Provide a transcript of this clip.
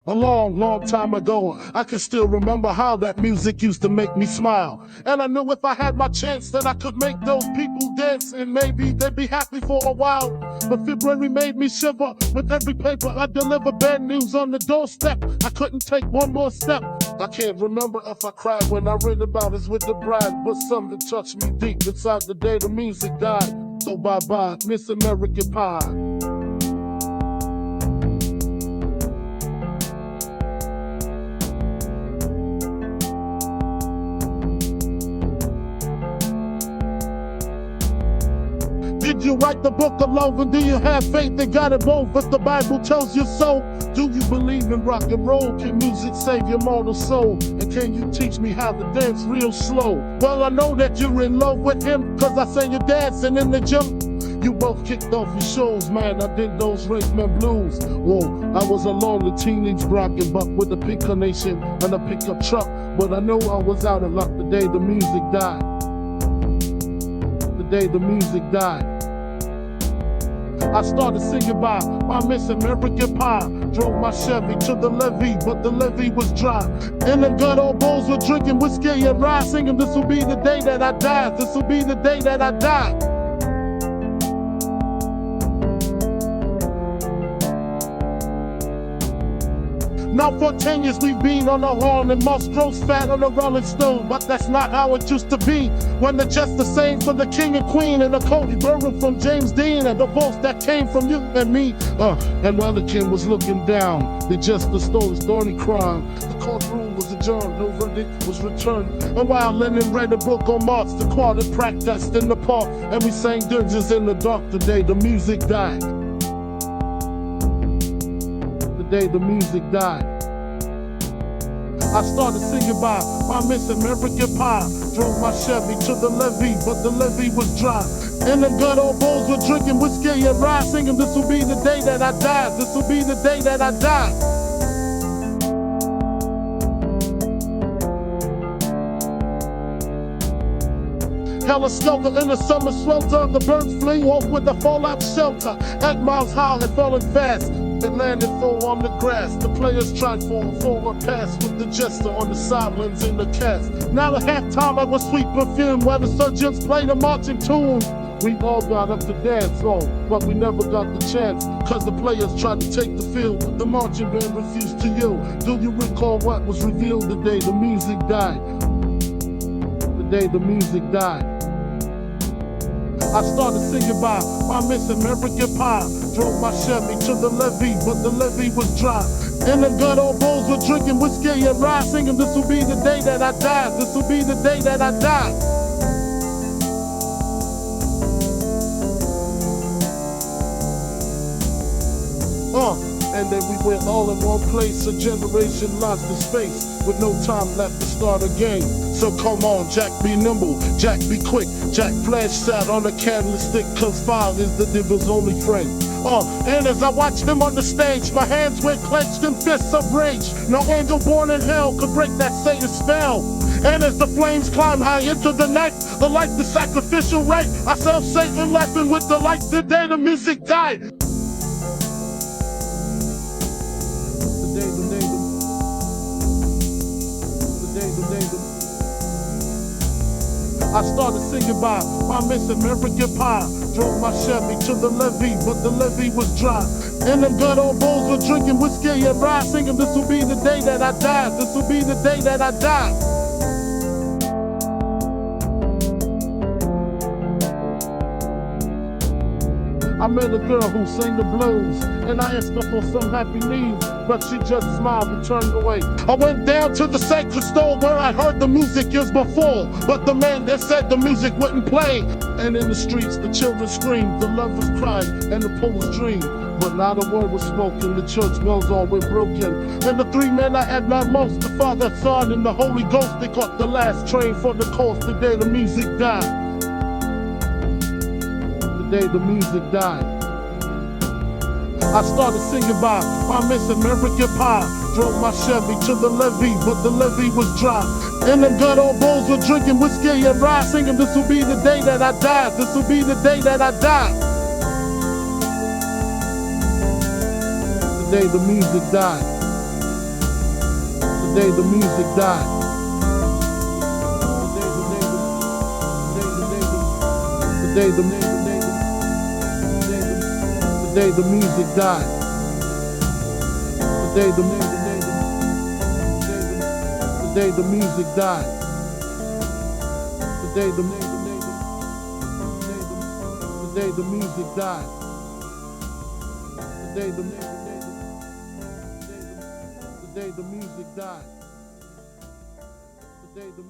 A long, long time ago, I can still remember how that music used to make me smile. And I knew if I had my chance that I could make those people dance and maybe they'd be happy for a while. But February made me shiver. With every paper I deliver bad news on the doorstep. I couldn't take one more step. I can't remember if I cried when I read about us with the bride, but something touched me deep inside the day the music died. So bye-bye, Miss American Pie. Did you write the book alone, and do you have faith in God and both? If the Bible tells you so, do you believe in rock and roll? Can music save your mortal soul? And can you teach me how to dance real slow? Well, I know that you're in love with him, cause I say you're dancing in the gym. You both kicked off your shows, man, I did those Raceman blues. Whoa, I was a lonely teenage rockin' buck with a pink carnation and a pickup truck. But I know I was out of luck the day the music died. The day the music died. I started singing by my Miss American Pie. Drove my Chevy to the levee, but the levee was dry. And them good old bulls were drinking whiskey and rye, singing, this will be the day that I die. This will be the day that I die. Now for 10 years we've been on the horn and most grows fat on the Rolling Stone. But that's not how it used to be. When they're just the same for the king and queen, and the Cody Burger from James Dean, and the voice that came from you and me. And while the king was looking down, they just stole his thorny crime. The courtroom was adjourned, no verdict was returned. And while Lennon read a book on March, the quartet practiced in the park, and we sang dirges in the dark the day the music died. Day the music died. I started singing by my Miss American Pie. Drove my Chevy to the levee, but the levee was dry. And them good old bulls were drinking whiskey and rye, singing, this will be the day that I die. This will be the day that I die. Hella skelter in the summer swelter. The birds flee off with the fallout shelter. 8 miles high and falling fast. It landed full on the grass. The players tried for a forward pass with the jester on the sidelines in the cast. Now at halftime I was sweet perfume while the surgeons played a marching tune. We all got up to dance on, but we never got the chance, cause the players tried to take the field. The marching band refused to yield. Do you recall what was revealed the day the music died? The day the music died. I started singing by my Miss American Pie. Drove my Chevy to the levee, but the levee was dry. And them good old bulls were drinking whiskey and rye, singing, this will be the day that I die. This will be the day that I die. And then we went all in one place. A generation lost in space with no time left to start again. So come on, Jack, be nimble, Jack, be quick. Jack Flash sat on a candlestick, cause fire is the devil's only friend. And as I watched him on the stage, my hands went clenched in fists of rage. No angel born in hell could break that Satan's spell. And as the flames climb high into the night, the light, the sacrificial rite, I saw Satan laughing with the light the day the music died. I started singing by my Miss American Pie. Drove my Chevy to the levee, but the levee was dry. And them good old bulls were drinking whiskey and rye, singing, this will be the day that I die. This will be the day that I die. I met a girl who sang the blues, and I asked her for some happy news, but she just smiled and turned away. I went down to the sacred store where I heard the music years before, but the man that said the music wouldn't play. And in the streets the children screamed, the lovers cried, and the poets dreamed. But not a word was spoken, the church bells all went broken. And the 3 men I admired most, the Father, Son, and the Holy Ghost, they caught the last train for the coast the day the music died. Day the music died. I started singing by my Miss American Pie. Drove my Chevy to the levee, but the levee was dry. And them good old bulls were drinking whiskey and rye, singing, this will be the day that I die. This will be the day that I die. The day the music died. day the music died. The day the music died. The day the music died. The day the music died. The day the music died. The day the